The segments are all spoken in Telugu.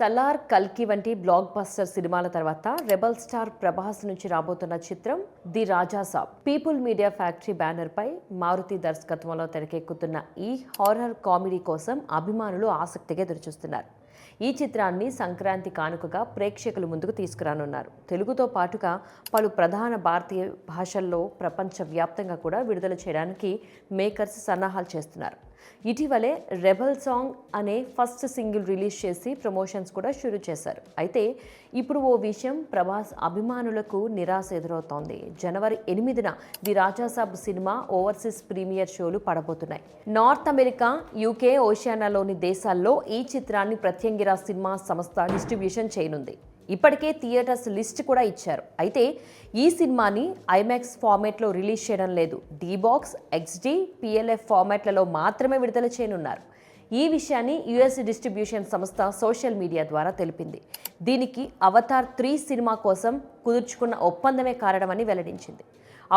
సలార్, కల్కి వంటి బ్లాక్ బస్టర్ సినిమాల తర్వాత రెబల్ స్టార్ ప్రభాస్ నుంచి రాబోతున్న చిత్రం the Raja Saab. People media factory banner పై మారుతి దర్శకత్వంలో తెరకెక్కుతున్న ఈ హారర్ కామెడీ కోసం అభిమానులు ఆసక్తిగా ఎదురుచూస్తున్నారు. ఈ చిత్రాన్ని సంక్రాంతి కానుకగా ప్రేక్షకుల ముందుకు తీసుకురానున్నారు. తెలుగుతో పాటుగా పలు ప్రధాన భారతీయ భాషల్లో ప్రపంచవ్యాప్తంగా కూడా విడుదల చేయడానికి మేకర్స్ సన్నాహాలు చేస్తున్నారు. ఇటీవలే రెబల్ సాంగ్ అనే ఫస్ట్ సింగిల్ రిలీజ్ చేసి ప్రమోషన్స్ కూడా షురూ చేశారు. అయితే ఇప్పుడు ఓ విషయం ప్రభాస్ అభిమానులకు నిరాశ ఎదురవుతోంది. జనవరి 8న ది రాజాసాబ్ సినిమా ఓవర్సీస్ ప్రీమియర్ షోలు పడబోతున్నాయి. నార్త్ అమెరికా, యూకే, ఓషియానాలోని దేశాల్లో ఈ చిత్రాన్ని ప్రత్యంగిరా సినిమా సంస్థ డిస్ట్రిబ్యూషన్ చేయనుంది. ఇప్పటికే థియేటర్స్ లిస్ట్ కూడా ఇచ్చారు. అయితే ఈ సినిమాని ఐమాక్స్ ఫార్మాట్లో రిలీజ్ చేయడం లేదు. డీబాక్స్, XD, PLF ఫార్మాట్లలో మాత్రమే విడుదల చేయనున్నారు. ఈ విషయాన్ని US డిస్ట్రిబ్యూషన్ సంస్థ సోషల్ మీడియా ద్వారా తెలిపింది. దీనికి అవతార్ 3 సినిమా కోసం కుదుర్చుకున్న ఒప్పందమే కారణమని వెల్లడించింది.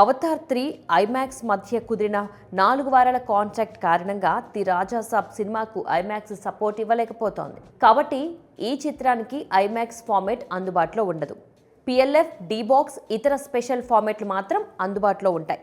అవతార్ 3 ఐమాక్స్ మధ్య కుదిరిన 4 వారాల కాంట్రాక్ట్ కారణంగా ది రాజాసాబ్ సినిమాకు ఐమాక్స్ సపోర్ట్ ఇవ్వలేకపోతోంది. కాబట్టి ఈ చిత్రానికి ఐమాక్స్ ఫార్మాట్ అందుబాటులో ఉండదు. PLF, డీబాక్స్, ఇతర స్పెషల్ ఫార్మాట్లు మాత్రం అందుబాటులో ఉంటాయి.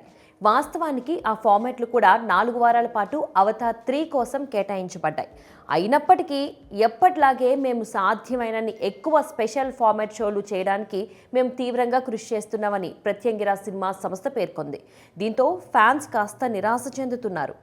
వాస్తవానికి ఆ ఫార్మాట్లు కూడా 4 వారాల పాటు అవతార్ 3 కోసం కేటాయించబడ్డాయి. అయినప్పటికీ ఎప్పటిలాగే మేము సాధ్యమైనన్ని ఎక్కువ స్పెషల్ ఫార్మాట్ షోలు చేయడానికి మేము తీవ్రంగా కృషి చేస్తున్నామని ప్రత్యంగిరా సినిమా సంస్థ పేర్కొంది. దీంతో ఫ్యాన్స్ కాస్త నిరాశ చెందుతున్నారు.